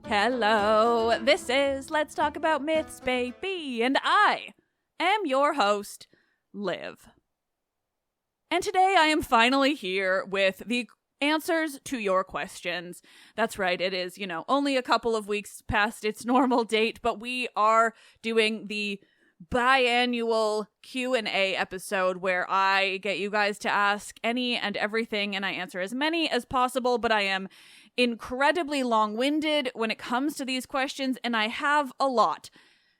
Hello, this is Let's Talk About Myths, baby, and I am your host, Liv. And today I am finally here with the answers to your questions. That's right, it is, only a couple of weeks past its normal date, but we are doing the biannual Q&A episode where I get you guys to ask any and everything, and I answer as many as possible, but I am incredibly long-winded when it comes to these questions, and I have a lot.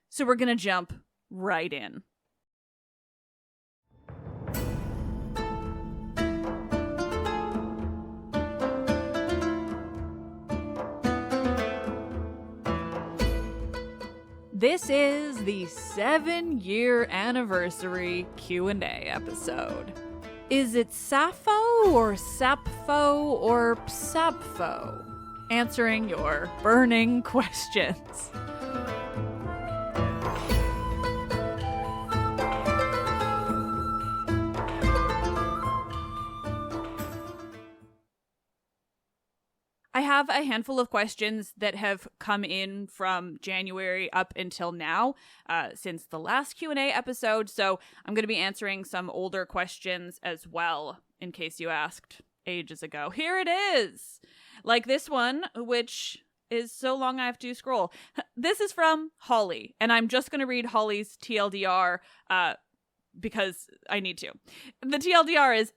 So we're gonna jump right in. This is the 7-year anniversary Q&A episode. Is it Sappho or Sappho or Psappho? Answering your burning questions. I have a handful of questions that have come in from January up until now, since the last Q&A episode, so I'm going to be answering some older questions as well, in case you asked ages ago. Here it is! Like this one, which is so long I have to scroll. This is from Holly, and I'm just going to read Holly's TLDR, because I need to. The TLDR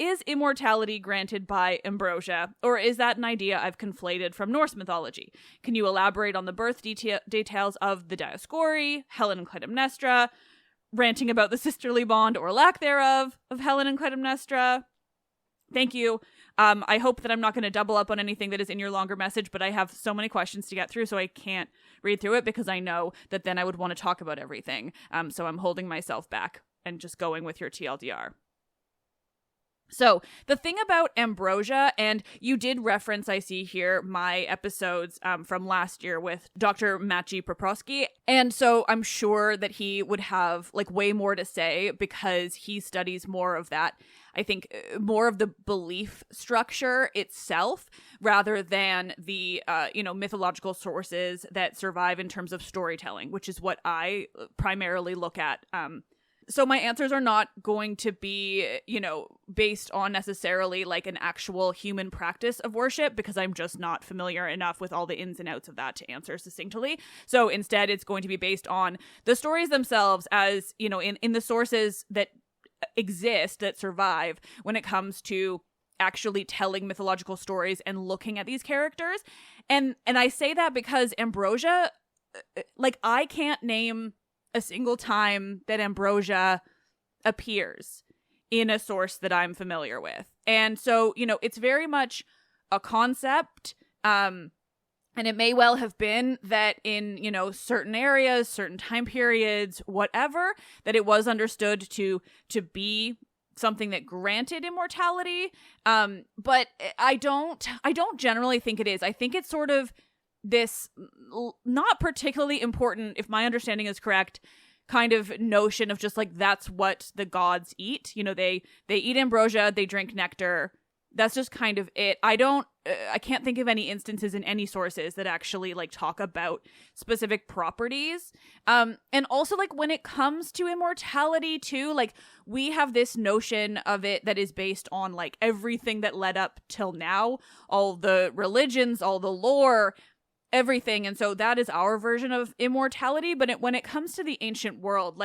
is immortality granted by Ambrosia, or is that an idea I've conflated from Norse mythology? Can you elaborate on the birth details of the Dioscuri, Helen and Clytemnestra, ranting about the sisterly bond or lack thereof of Helen and Clytemnestra? Thank you. I hope that I'm not going to double up on anything that is in your longer message, but I have so many questions to get through, so I can't read through it because I know that then I would want to talk about everything. So I'm holding myself back and just going with your TLDR. So the thing about Ambrosia, and you did reference, I see here, my episodes from last year with Dr. Maciej Poprowski, and so I'm sure that he would have way more to say because he studies more of that, I think, more of the belief structure itself rather than the, mythological sources that survive in terms of storytelling, which is what I primarily look at. So my answers are not going to be, based on necessarily an actual human practice of worship because I'm just not familiar enough with all the ins and outs of that to answer succinctly. So instead, it's going to be based on the stories themselves as, in the sources that exist, that survive when it comes to actually telling mythological stories and looking at these characters. And I say that because Ambrosia, I can't name a single time that Ambrosia appears in a source that I'm familiar with. And so, it's very much a concept, and it may well have been that in, certain areas, certain time periods, whatever, that it was understood to be something that granted immortality. But I don't generally think it is. I think it's sort of this not particularly important, if my understanding is correct, kind of notion of just that's what the gods eat. They eat ambrosia, they drink nectar. That's just kind of it. I can't think of any instances in any sources that actually talk about specific properties. And also when it comes to immortality too, we have this notion of it that is based on everything that led up till now, all the religions, all the lore, everything. And so that is our version of immortality. But when it comes to the ancient world,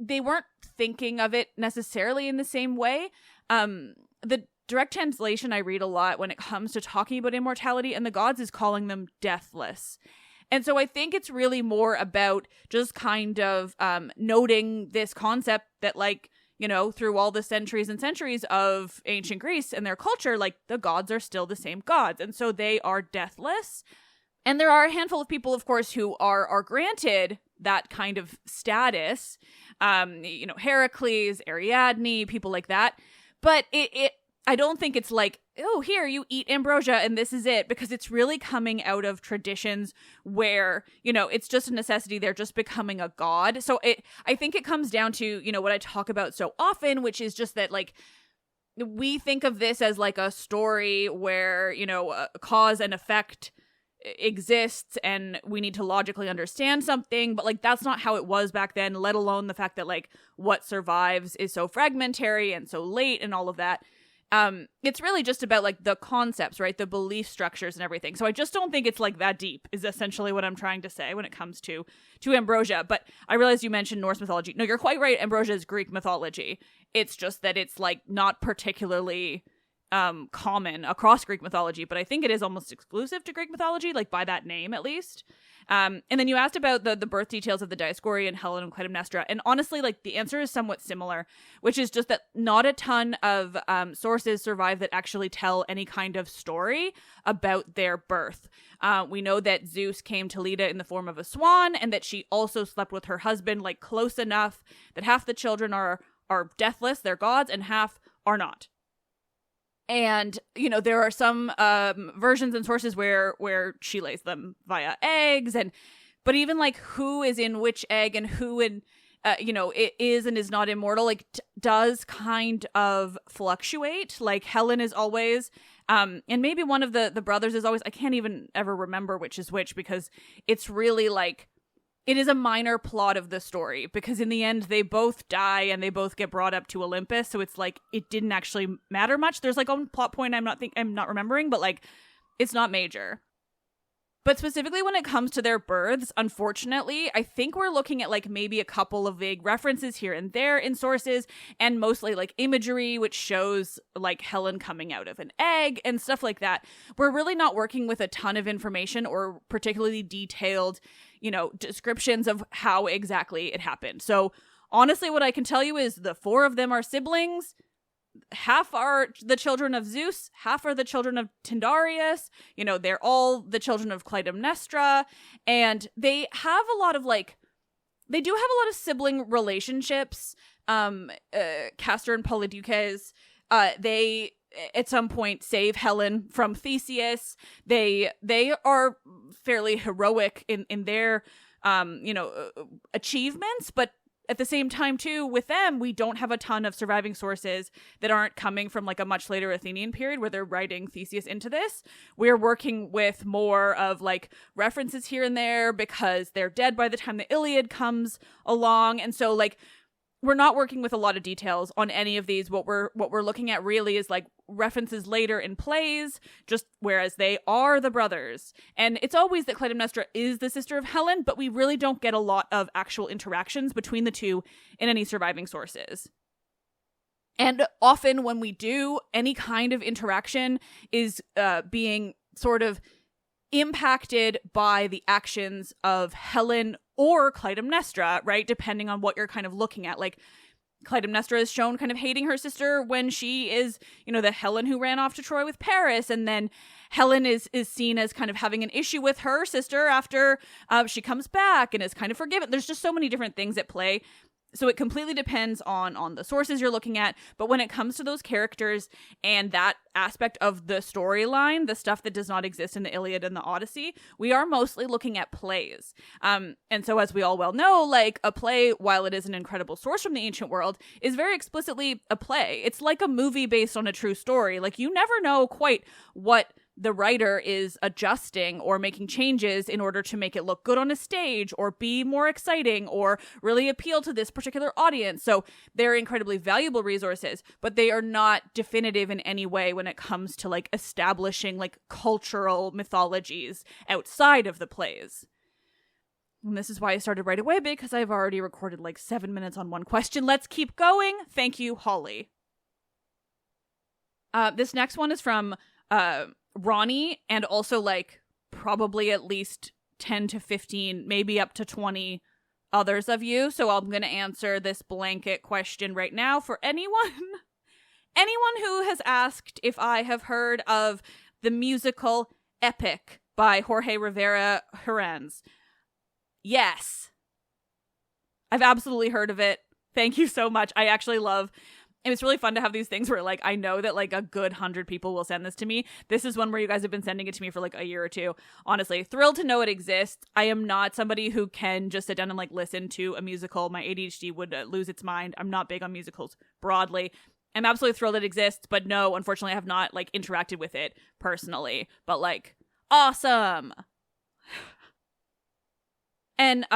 they weren't thinking of it necessarily in the same way. The direct translation I read a lot when it comes to talking about immortality and the gods is calling them deathless. And so I think it's really more about just kind of noting this concept that through all the centuries and centuries of ancient Greece and their culture, the gods are still the same gods. And so they are deathless. And there are a handful of people, of course, who are granted that kind of status, Heracles, Ariadne, people like that. But I don't think it's oh, here, you eat ambrosia and this is it, because it's really coming out of traditions where, it's just a necessity. They're just becoming a god. So I think it comes down to, what I talk about so often, which is just that we think of this as a story where, cause and effect exists and we need to logically understand something, but like that's not how it was back then, let alone the fact that like what survives is so fragmentary and so late and all of that. It's really just about like the concepts, right? The belief structures and everything. So I just don't think it's like that deep is essentially what I'm trying to say when it comes to Ambrosia. But I realize you mentioned Norse mythology. No, you're quite right. Ambrosia is Greek mythology. It's just that it's like not particularly common across Greek mythology, but I think it is almost exclusive to Greek mythology, like by that name at least. And then you asked about the birth details of the Dioscuri and Helen and Clytemnestra, and honestly, like the answer is somewhat similar, which is just that not a ton of sources survive that actually tell any kind of story about their birth. We know that Zeus came to Leda in the form of a swan, and that she also slept with her husband, like close enough that half the children are deathless, they're gods, and half are not. And, you know, there are some versions and sources where she lays them via eggs, but even like who is in which egg and who in, it is and is not immortal, like does kind of fluctuate. Like Helen is always, and maybe one of the brothers is always, I can't even ever remember which is which, because it's really like, it is a minor plot of the story, because in the end they both die and they both get brought up to Olympus. So it's like it didn't actually matter much. There's like a plot point I'm not remembering, but like it's not major. But specifically when it comes to their births, unfortunately, I think we're looking at like maybe a couple of vague references here and there in sources, and mostly like imagery, which shows like Helen coming out of an egg and stuff like that. We're really not working with a ton of information or particularly detailed, descriptions of how exactly it happened. So honestly, what I can tell you is the four of them are siblings. Half are the children of Zeus, half are the children of Tyndareus. They're all the children of Clytemnestra, and they have a lot of sibling relationships. Castor and Polydeuces, they at some point save Helen from Theseus. They are fairly heroic in their achievements, but at the same time, too, with them, we don't have a ton of surviving sources that aren't coming from like a much later Athenian period where they're writing Theseus into this. We're working with more of like references here and there because they're dead by the time the Iliad comes along. And so like we're not working with a lot of details on any of these. What we're looking at really is like references later in plays, just whereas they are the brothers. And it's always that Clytemnestra is the sister of Helen, but we really don't get a lot of actual interactions between the two in any surviving sources. And often when we do, any kind of interaction is being sort of impacted by the actions of Helen or Clytemnestra, right? Depending on what you're kind of looking at. Like Clytemnestra is shown kind of hating her sister when she is, the Helen who ran off to Troy with Paris. And then Helen is seen as kind of having an issue with her sister after she comes back and is kind of forgiven. There's just so many different things at play. So it completely depends on the sources you're looking at. But when it comes to those characters and that aspect of the storyline, the stuff that does not exist in the Iliad and the Odyssey, we are mostly looking at plays. And so as we all well know, like a play, while it is an incredible source from the ancient world, is very explicitly a play. It's like a movie based on a true story. Like you never know quite what the writer is adjusting or making changes in order to make it look good on a stage or be more exciting or really appeal to this particular audience. So they're incredibly valuable resources, but they are not definitive in any way when it comes to like establishing like cultural mythologies outside of the plays. And this is why I started right away, because I've already recorded like 7 minutes on one question. Let's keep going. Thank you, Holly. This next one is from Ronnie, and also like probably at least 10 to 15, maybe up to 20 others of you. So I'm going to answer this blanket question right now for anyone who has asked if I have heard of the musical Epic by Jorge Rivera Herranz. Yes. I've absolutely heard of it. Thank you so much. I actually love. And it's really fun to have these things where, like, I know that, like, a good 100 people will send this to me. This is one where you guys have been sending it to me for, like, a year or two. Honestly, thrilled to know it exists. I am not somebody who can just sit down and, like, listen to a musical. My ADHD would lose its mind. I'm not big on musicals broadly. I'm absolutely thrilled it exists, but no, unfortunately, I have not, like, interacted with it personally. But, like, awesome! And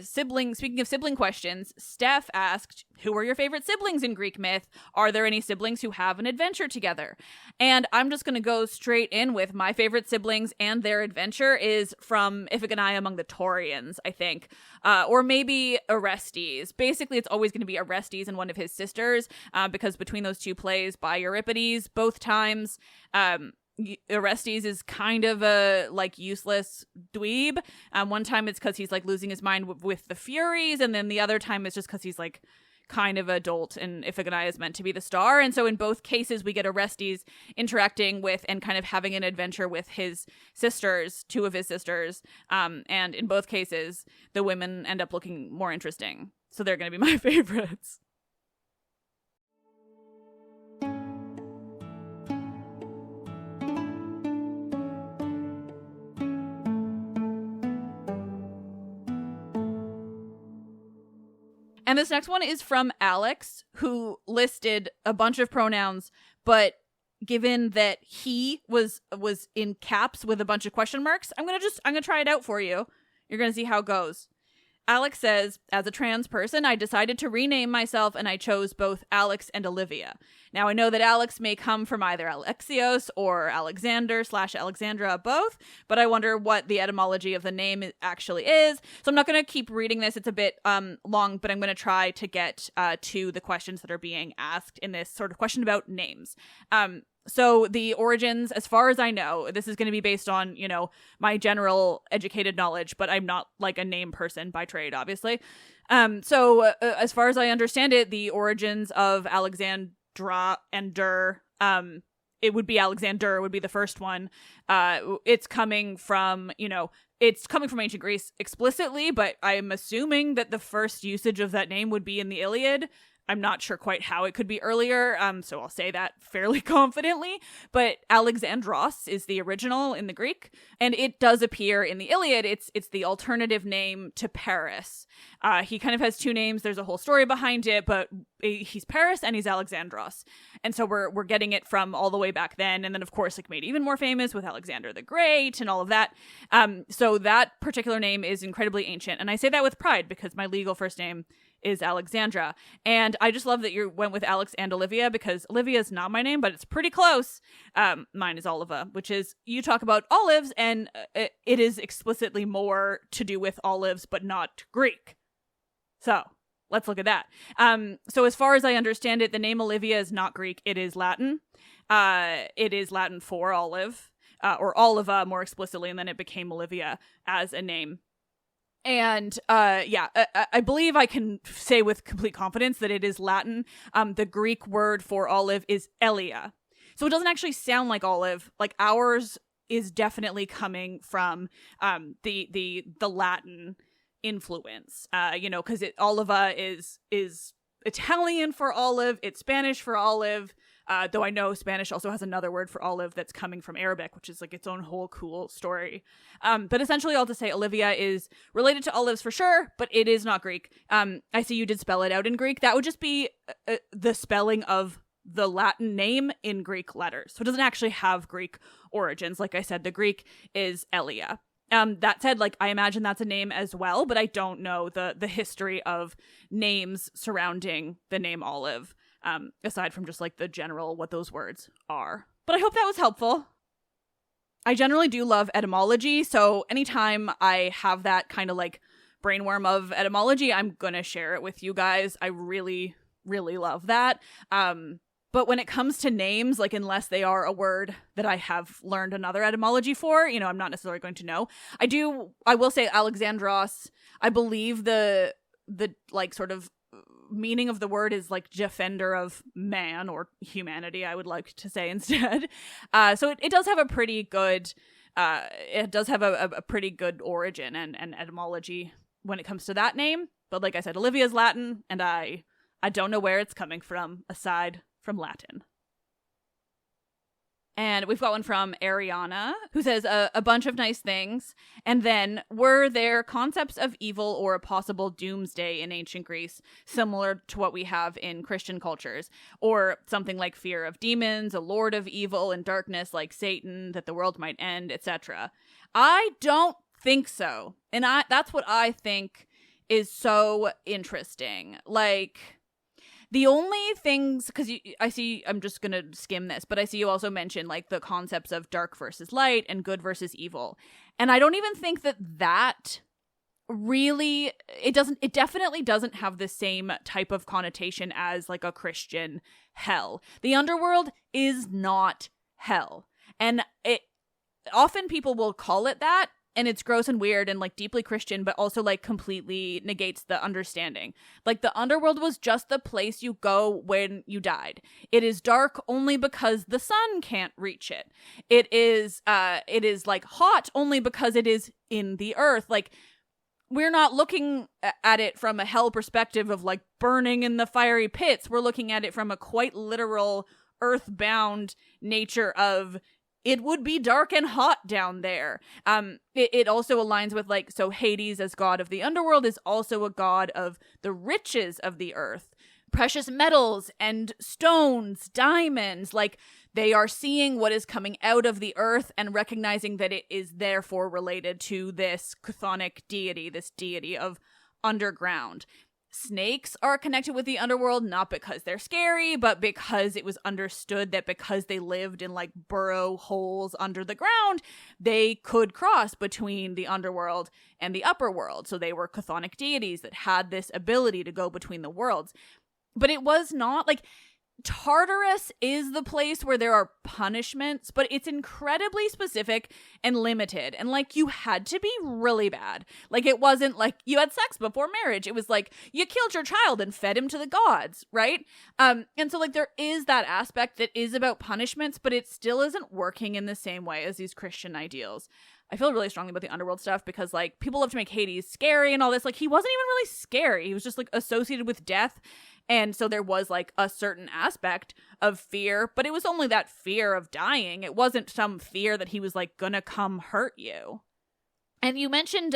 speaking of sibling questions, Steph asked, who are your favorite siblings in Greek myth? Are there any siblings who have an adventure together? And I'm just going to go straight in with my favorite siblings and their adventure is from Iphigenia among the Taurians, I think. Or maybe Orestes. Basically, it's always going to be Orestes and one of his sisters, because between those two plays by Euripides, both times, Orestes is kind of a useless dweeb. One time it's because he's losing his mind with the Furies, and then the other time it's just because he's kind of adult and Iphigenia is meant to be the star. And so in both cases we get Orestes interacting with and kind of having an adventure with his sisters, two of his sisters, and in both cases the women end up looking more interesting, so they're going to be my favorites. And this next one is from Alex, who listed a bunch of pronouns, but given that he was in caps with a bunch of question marks, I'm gonna try it out for you. You're gonna see how it goes. Alex says, as a trans person, I decided to rename myself and I chose both Alex and Olivia. Now, I know that Alex may come from either Alexios or Alexander/Alexandra, both, but I wonder what the etymology of the name actually is. So I'm not going to keep reading this. It's a bit long, but I'm going to try to get to the questions that are being asked in this sort of question about names. So the origins, as far as I know, this is going to be based on, my general educated knowledge, but I'm not a name person by trade, obviously. So as far as I understand it, the origins of Alexandra and it would be Alexander would be the first one. It's coming from, ancient Greece explicitly, but I'm assuming that the first usage of that name would be in the Iliad. I'm not sure quite how it could be earlier, so I'll say that fairly confidently. But Alexandros is the original in the Greek, and it does appear in the Iliad. It's the alternative name to Paris. He kind of has two names. There's a whole story behind it, but he's Paris and he's Alexandros. And so we're getting it from all the way back then, and then of course made even more famous with Alexander the Great and all of that. So that particular name is incredibly ancient, and I say that with pride because my legal first name is Alexandra. And I just love that you went with Alex and Olivia, because Olivia is not my name, but it's pretty close. Mine is Oliva, which is, you talk about olives, and it is explicitly more to do with olives, but not Greek. So let's look at that. So as far as I understand it, the name Olivia is not Greek. It is Latin. It is Latin for olive, or Oliva more explicitly, and then it became Olivia as a name. And I believe I can say with complete confidence that it is Latin. The Greek word for olive is Elia. So it doesn't actually sound like olive. Ours is definitely coming from the Latin influence. Because oliva is Italian for olive, it's Spanish for olive. Though I know Spanish also has another word for olive that's coming from Arabic, which is its own whole cool story. But essentially, all to say, Olivia is related to olives for sure, but it is not Greek. I see you did spell it out in Greek. That would just be the spelling of the Latin name in Greek letters. So it doesn't actually have Greek origins. Like I said, the Greek is Elia. That said, I imagine that's a name as well, but I don't know the history of names surrounding the name olive. Aside from just the general what those words are. But I hope that was helpful. I generally do love etymology, so anytime I have that kind of brainworm of etymology, I'm gonna share it with you guys. I really, really love that. But when it comes to names, unless they are a word that I have learned another etymology for, I'm not necessarily going to know. I will say Alexandros, I believe the sort of meaning of the word is defender of man or humanity, I would like to say instead. So it does have a pretty good a pretty good origin and etymology when it comes to that name. But like I said, Olivia's Latin, and I don't know where it's coming from aside from Latin. And we've got one from Ariana, who says a bunch of nice things. And then, were there concepts of evil or a possible doomsday in ancient Greece, similar to what we have in Christian cultures? Or something like fear of demons, a lord of evil and darkness like Satan, that the world might end, etc.? I don't think so. And that's what I think is so interesting. Like, the only things, because I see, I'm just going to skim this, but I see you also mention like the concepts of dark versus light and good versus evil. And I don't even think that really, it definitely doesn't have the same type of connotation as like a Christian hell. The underworld is not hell. And often people will call it that, and it's gross and weird and like deeply Christian, but also like completely negates the understanding. Like, the underworld was just the place you go when you died. It is dark only because the sun can't reach it. It is like hot only because it is in the earth. Like, we're not looking at it from a hell perspective of like burning in the fiery pits. We're looking at it from a quite literal earthbound nature of, it would be dark and hot down there. It also aligns with like, so Hades as god of the underworld is also a god of the riches of the earth. Precious metals and stones, diamonds, like they are seeing what is coming out of the earth and recognizing that it is therefore related to this chthonic deity, this deity of underground. Snakes are connected with the underworld, not because they're scary, but because it was understood that because they lived in like burrow holes under the ground, they could cross between the underworld and the upper world. So they were chthonic deities that had this ability to go between the worlds. But it was not like, Tartarus is the place where there are punishments, but it's incredibly specific and limited. And like, you had to be really bad. Like, it wasn't like you had sex before marriage. It was like you killed your child and fed him to the gods, right? And so like, there is that aspect that is about punishments, but it still isn't working in the same way as these Christian ideals. I feel really strongly about the underworld stuff because like, people love to make Hades scary and all this. Like, he wasn't even really scary. He was just like associated with death. And so there was like a certain aspect of fear, but it was only that fear of dying. It wasn't some fear that he was like gonna come hurt you. And you mentioned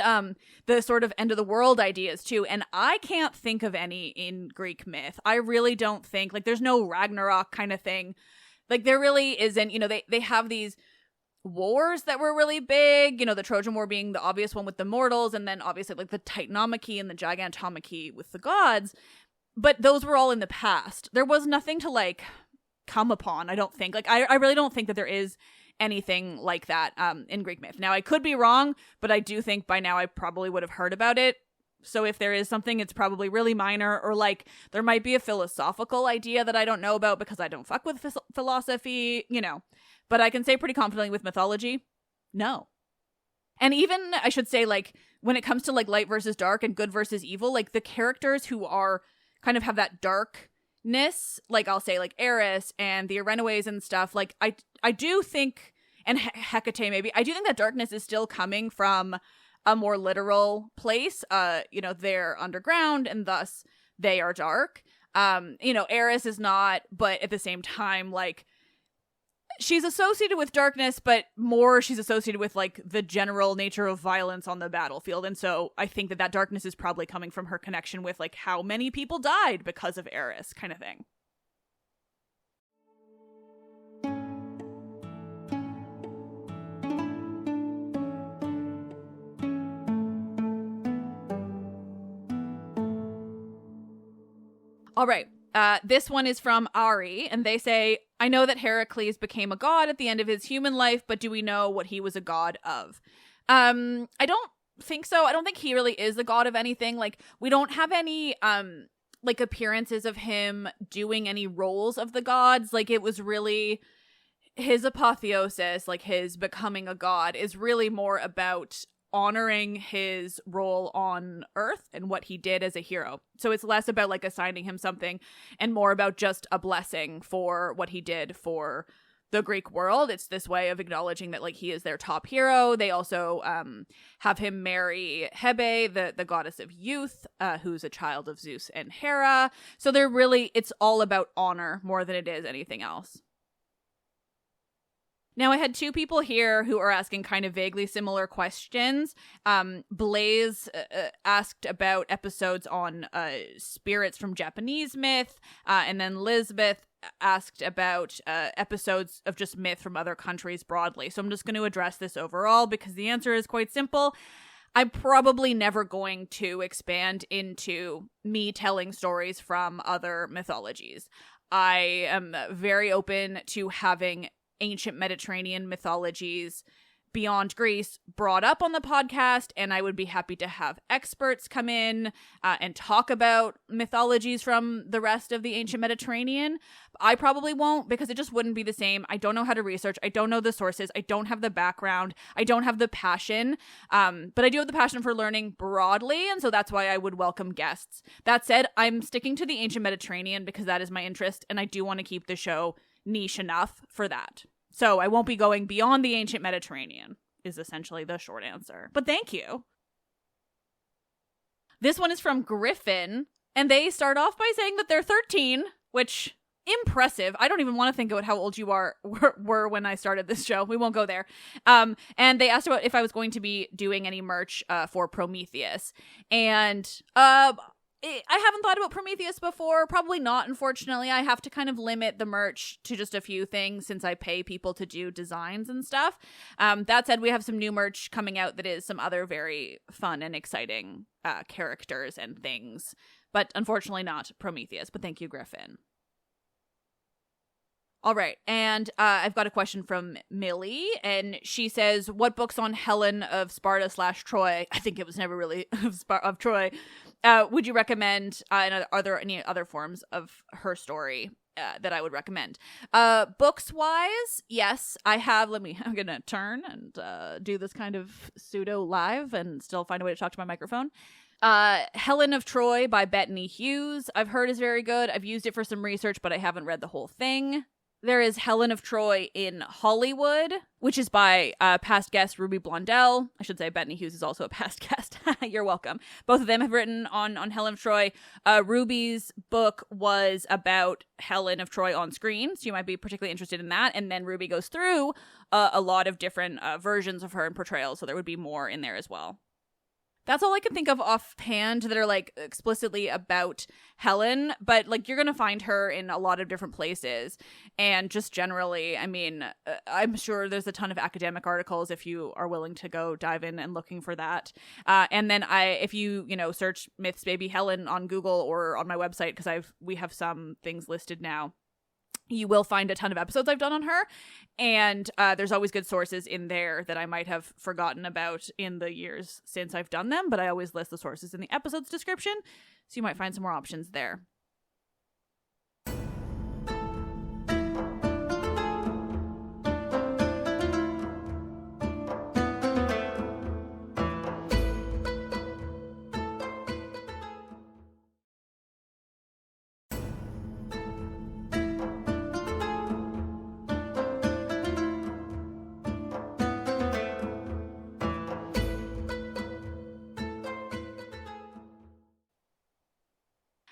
the sort of end of the world ideas too, and I can't think of any in Greek myth. I really don't think, like, there's no Ragnarok kind of thing. Like, there really isn't. You know, they have these wars that were really big, you know, the Trojan War being the obvious one with the mortals, and then obviously like the Titanomachy and the Gigantomachy with the gods. But those were all in the past. There was nothing to like come upon, I don't think. Like, I really don't think that there is anything like that in Greek myth. Now, I could be wrong, but I do think by now I probably would have heard about it. So if there is something, it's probably really minor, or like there might be a philosophical idea that I don't know about because I don't fuck with philosophy, you know. But I can say pretty confidently with mythology, no. And even, I should say, like, when it comes to like light versus dark and good versus evil, like the characters who are kind of have that darkness, like I'll say like Eris and the Irenaeus and stuff, like I do think, and Hecate maybe, I do think that darkness is still coming from a more literal place. You know, they're underground and thus they are dark. You know, Eris is not, but at the same time, like, she's associated with darkness, but more she's associated with like the general nature of violence on the battlefield. And so I think that darkness is probably coming from her connection with like how many people died because of Eris kind of thing. All right. This one is from Ari, and they say, I know that Heracles became a god at the end of his human life, but do we know what he was a god of? I don't think so. I don't think he really is the god of anything. Like, we don't have any, like, appearances of him doing any roles of the gods. Like, it was really his apotheosis, like, his becoming a god is really more about honoring his role on Earth and what he did as a hero. So it's less about like assigning him something and more about just a blessing for what he did for the Greek world. It's this way of acknowledging that like he is their top hero. They also have him marry Hebe, the goddess of youth, who's a child of Zeus and Hera. So they're really, it's all about honor more than it is anything else. Now, I had two people here who are asking kind of vaguely similar questions. Blaze asked about episodes on spirits from Japanese myth, and then Lisbeth asked about episodes of just myth from other countries broadly. So I'm just going to address this overall because the answer is quite simple. I'm probably never going to expand into me telling stories from other mythologies. I am very open to having ancient Mediterranean mythologies beyond Greece brought up on the podcast, and I would be happy to have experts come in and talk about mythologies from the rest of the ancient Mediterranean. I probably won't because it just wouldn't be the same. I don't know how to research. I don't know the sources. I don't have the background. I don't have the passion, but I do have the passion for learning broadly, and so that's why I would welcome guests. That said, I'm sticking to the ancient Mediterranean because that is my interest, and I do want to keep the show niche enough for that. So I won't be going beyond the ancient Mediterranean, is essentially the short answer. But thank you. This one is from Griffin, and they start off by saying that they're 13, which, impressive. I don't even want to think about how old you were when I started this show. We won't go there. And they asked about if I was going to be doing any merch for Prometheus. And I haven't thought about Prometheus before. Probably not, unfortunately. I have to kind of limit the merch to just a few things since I pay people to do designs and stuff. That said, we have some new merch coming out that is some other very fun and exciting characters and things. But unfortunately not Prometheus. But thank you, Griffin. All right, and I've got a question from Millie, and she says, what books on Helen of Sparta/Troy, I think it was never really of Troy, would you recommend, and are there any other forms of her story that I would recommend? Books-wise, yes, I have, I'm going to turn and do this kind of pseudo-live and still find a way to talk to my microphone. Helen of Troy by Bettany Hughes, I've heard is very good. I've used it for some research, but I haven't read the whole thing. There is Helen of Troy in Hollywood, which is by past guest Ruby Blondell. I should say Bettany Hughes is also a past guest. You're welcome. Both of them have written on Helen of Troy. Ruby's book was about Helen of Troy on screen, so you might be particularly interested in that. And then Ruby goes through a lot of different versions of her and portrayals, so there would be more in there as well. That's all I can think of offhand that are, like, explicitly about Helen, but, like, you're gonna find her in a lot of different places, and just generally, I mean, I'm sure there's a ton of academic articles if you are willing to go dive in and looking for that, and then if you search Myths Baby Helen on Google or on my website, because we have some things listed now, you will find a ton of episodes I've done on her, and there's always good sources in there that I might have forgotten about in the years since I've done them, but I always list the sources in the episode's description, so you might find some more options there.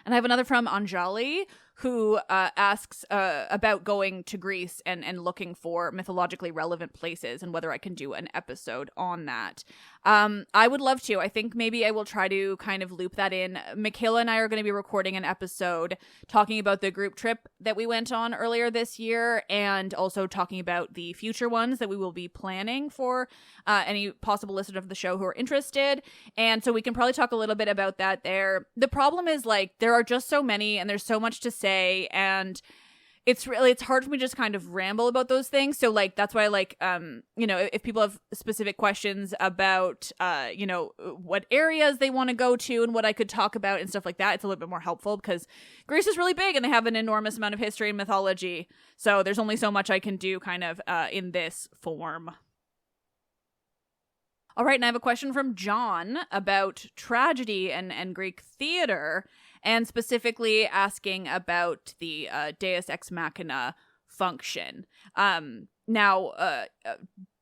And I have another from Anjali, who asks about going to Greece and looking for mythologically relevant places and whether I can do an episode on that. I would love to. I think maybe I will try to kind of loop that in. Michaela and I are going to be recording an episode talking about the group trip that we went on earlier this year, and also talking about the future ones that we will be planning for any possible listeners of the show who are interested. And so we can probably talk a little bit about that there. The problem is, like, there are just so many and there's so much to say, and it's hard for me to just kind of ramble about those things. So, like, that's why, like, if people have specific questions about, what areas they want to go to and what I could talk about and stuff like that, it's a little bit more helpful because Greece is really big and they have an enormous amount of history and mythology. So there's only so much I can do kind of in this form. All right, and I have a question from John about tragedy and Greek theater, and specifically asking about the Deus Ex Machina function. Now,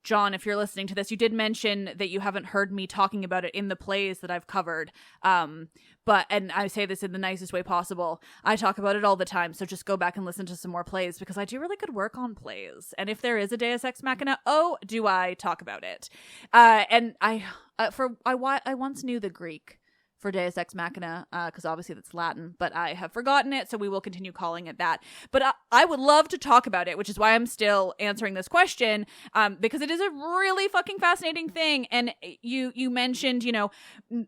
John, if you're listening to this, you did mention that you haven't heard me talking about it in the plays that I've covered. And I say this in the nicest way possible, I talk about it all the time, so just go back and listen to some more plays, because I do really good work on plays. And if there is a Deus Ex Machina, oh, do I talk about it. And I once knew the Greek for Deus Ex Machina, because obviously that's Latin, but I have forgotten it, so we will continue calling it that. But I would love to talk about it, which is why I'm still answering this question, because it is a really fucking fascinating thing. And you mentioned, you know,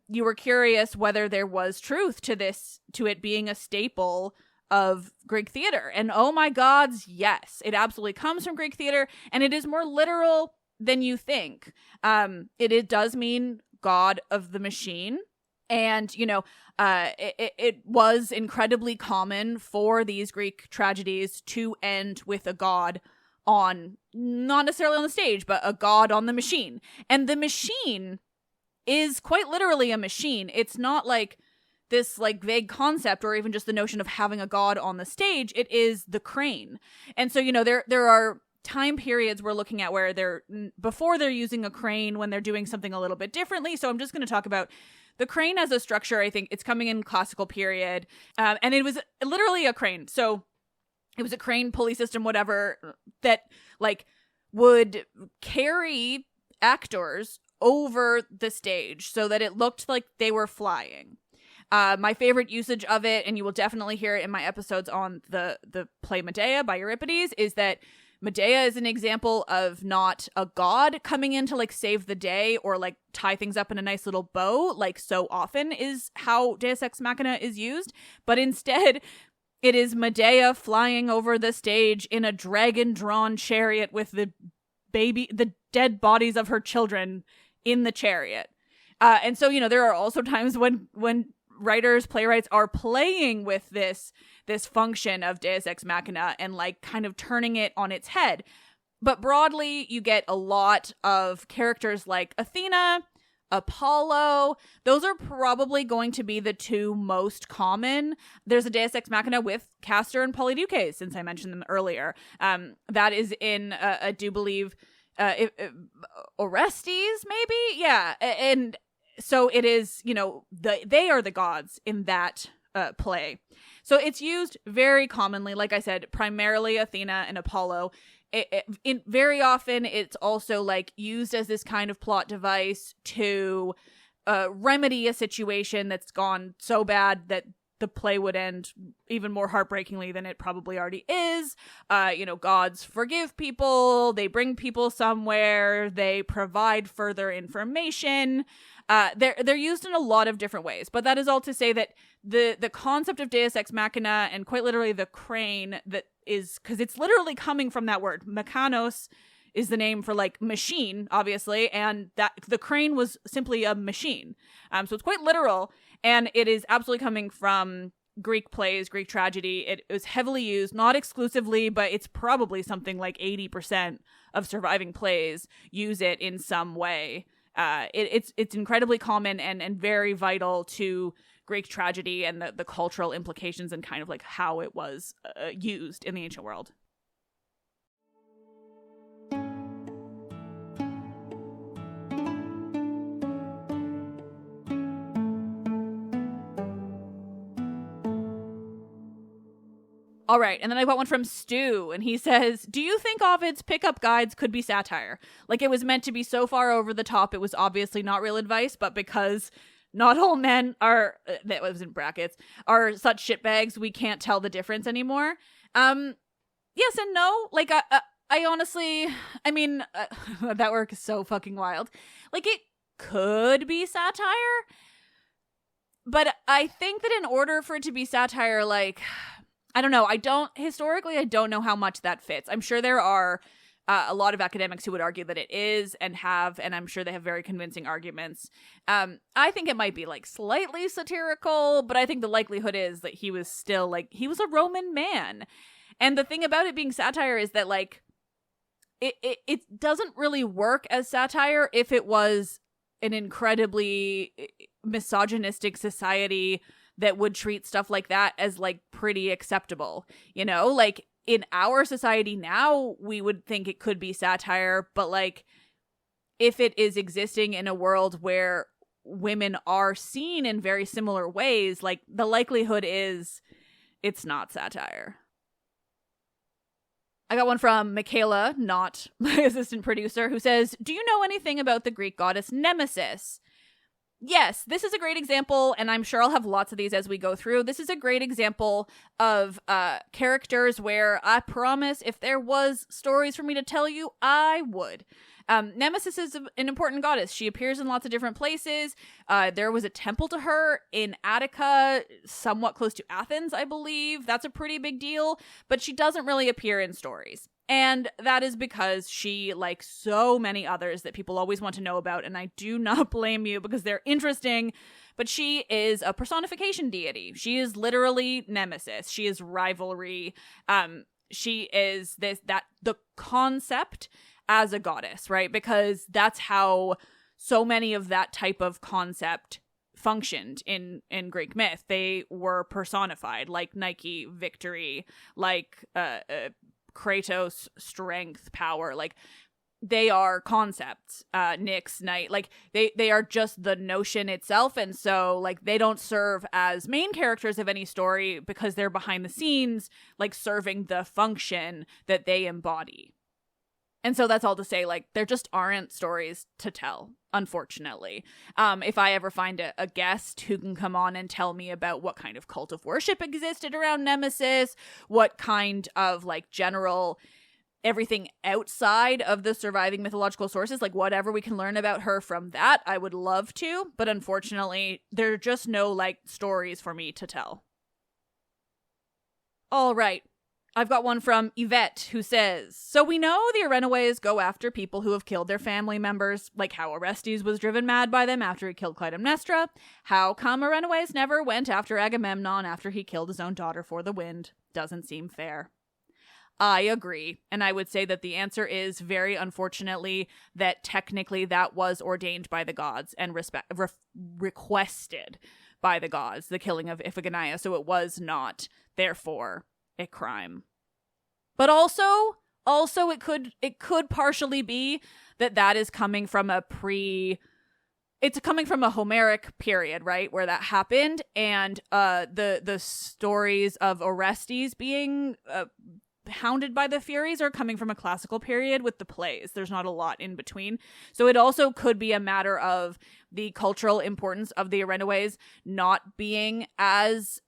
you were curious whether there was truth to this, to it being a staple of Greek theater. And oh my gods, yes, it absolutely comes from Greek theater, and it is more literal than you think. It does mean god of the machine. And, you know, it was incredibly common for these Greek tragedies to end with a god on, not necessarily on the stage, but a god on the machine. And the machine is quite literally a machine. It's not like this like vague concept or even just the notion of having a god on the stage. It is the crane. And so, you know, there are time periods we're looking at where before they're using a crane, when they're doing something a little bit differently. So I'm just going to talk about the crane as a structure. I think it's coming in classical period. And it was literally a crane. So it was a crane pulley system, whatever, that like would carry actors over the stage so that it looked like they were flying. My favorite usage of it, and you will definitely hear it in my episodes on the play Medea by Euripides, is that Medea is an example of not a god coming in to like save the day or like tie things up in a nice little bow, like so often is how Deus Ex Machina is used, but instead it is Medea flying over the stage in a dragon-drawn chariot with the dead bodies of her children in the chariot. And so, you know, there are also times when writers, playwrights are playing with this function of Deus Ex Machina and like kind of turning it on its head. But broadly, you get a lot of characters like Athena, Apollo. Those are probably going to be the two most common. There's a Deus Ex Machina with Castor and Polydeuces, since I mentioned them earlier. That is in, I do believe, Orestes, maybe? Yeah. And so it is, you know, they are the gods in that play. So it's used very commonly, like I said, primarily Athena and Apollo. Very often it's also like used as this kind of plot device to remedy a situation that's gone so bad that the play would end even more heartbreakingly than it probably already is. You know, gods forgive people, they bring people somewhere, they provide further information. They're used in a lot of different ways, but that is all to say that the concept of Deus Ex Machina, and quite literally the crane, that is, because it's literally coming from that word. Mechanos is the name for like machine, obviously, and that the crane was simply a machine. So it's quite literal, and it is absolutely coming from Greek plays, Greek tragedy. It was heavily used, not exclusively, but it's probably something like 80% of surviving plays use it in some way. It's incredibly common and very vital to Greek tragedy and the cultural implications and kind of like how it was used in the ancient world. All right, and then I got one from Stu, and he says, do you think Ovid's pickup guides could be satire? Like it was meant to be so far over the top, it was obviously not real advice, but because not all men are, that was in brackets, are such shitbags, we can't tell the difference anymore. Yes and no. Like, I honestly, I mean, that work is so fucking wild. Like, it could be satire, but I think that in order for it to be satire, like, I don't know. I don't know how much that fits. I'm sure there are a lot of academics who would argue that it is and I'm sure they have very convincing arguments. I think it might be like slightly satirical, but I think the likelihood is that he was still like, he was a Roman man. And the thing about it being satire is that like, it doesn't really work as satire if it was an incredibly misogynistic society that would treat stuff like that as like pretty acceptable, you know, like in our society now, we would think it could be satire, but like if it is existing in a world where women are seen in very similar ways, like the likelihood is it's not satire. I got one from Michaela, not my assistant producer, who says, do you know anything about the Greek goddess Nemesis? yes, this is a great example, and I'm sure I'll have lots of these as we go through. This is a great example of characters where I promise if there was stories for me to tell you, I would. Nemesis is an important goddess. She appears in lots of different places. There was a temple to her in Attica, somewhat close to Athens, I believe. That's a pretty big deal, but she doesn't really appear in stories. And that is because she, like so many others that people always want to know about, and I do not blame you because they're interesting, but she is a personification deity. She is literally Nemesis. She is rivalry. She is the concept as a goddess, right? Because that's how so many of that type of concept functioned in Greek myth. They were personified, like Nike, victory, like Kratos, strength, power. Like, they are concepts. Nyx, night, like they are just the notion itself, and so like they don't serve as main characters of any story because they're behind the scenes, like serving the function that they embody. And so that's all to say, like, there just aren't stories to tell, unfortunately. If I ever find a guest who can come on and tell me about what kind of cult of worship existed around Nemesis, what kind of, like, general everything outside of the surviving mythological sources, like, whatever we can learn about her from that, I would love to. But unfortunately, there are just no, like, stories for me to tell. All right. I've got one from Yvette who says, so we know the Arenaways go after people who have killed their family members, like how Orestes was driven mad by them after he killed Clytemnestra. How come Arenaways never went after Agamemnon after he killed his own daughter for the wind? Doesn't seem fair. I agree, and I would say that the answer is, very unfortunately, that technically that was ordained by the gods and requested by the gods, the killing of Iphigenia, so it was not, therefore, a crime. But also it could partially be that is coming from it's coming from a Homeric period, right, where that happened, and the stories of Orestes being hounded by the Furies are coming from a classical period with the plays. There's not a lot in between. So it also could be a matter of the cultural importance of the Arenaways not being as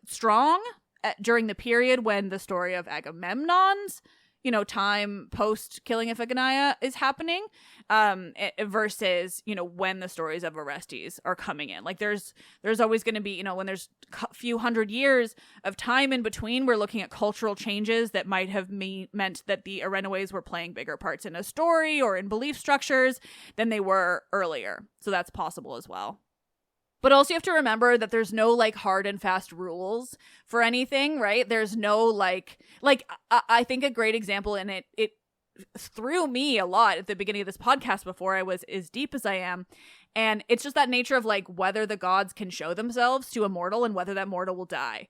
strong during the period when the story of Agamemnon's, time post killing Iphigenia is happening, versus, when the stories of Orestes are coming in. Like, there's always going to be, when there's a few hundred years of time in between, we're looking at cultural changes that might have meant that the Arenaways were playing bigger parts in a story or in belief structures than they were earlier. So that's possible as well. But also you have to remember that there's no, like, hard and fast rules for anything, right? There's no, like I think a great example, and it threw me a lot at the beginning of this podcast before I was as deep as I am, and it's just that nature of, like, whether the gods can show themselves to a mortal and whether that mortal will die.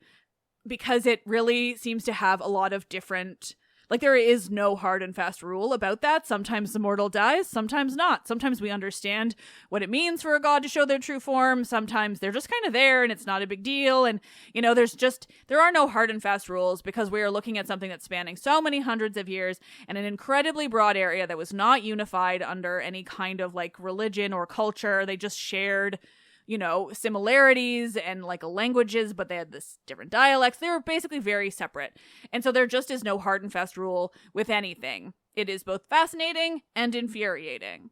Because it really seems to have a lot of different... Like, there is no hard and fast rule about that. Sometimes the mortal dies, sometimes not. Sometimes we understand what it means for a god to show their true form. Sometimes they're just kind of there and it's not a big deal. And, there are no hard and fast rules because we are looking at something that's spanning so many hundreds of years and an incredibly broad area that was not unified under any kind of, like, religion or culture. They just shared... similarities and, like, languages, but they had this different dialects. They were basically very separate. And so there just is no hard and fast rule with anything. It is both fascinating and infuriating.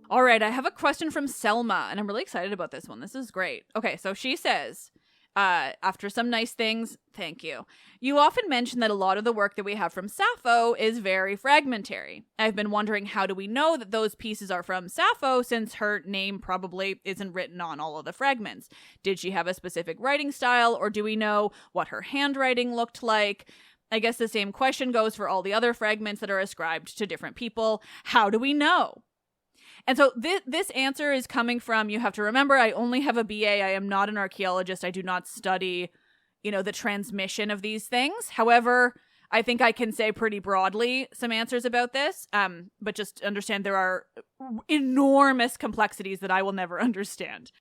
All right, I have a question from Selma, and I'm really excited about this one. This is great. Okay, so she says... after some nice things, thank you. You often mention that a lot of the work that we have from Sappho is very fragmentary. I've been wondering, how do we know that those pieces are from Sappho, since her name probably isn't written on all of the fragments? Did she have a specific writing style, or do we know what her handwriting looked like? I guess the same question goes for all the other fragments that are ascribed to different people. How do we know? And so this answer is coming from, you have to remember, I only have a BA. I am not an archaeologist. I do not study, the transmission of these things. However, I think I can say pretty broadly some answers about this. But just understand there are enormous complexities that I will never understand.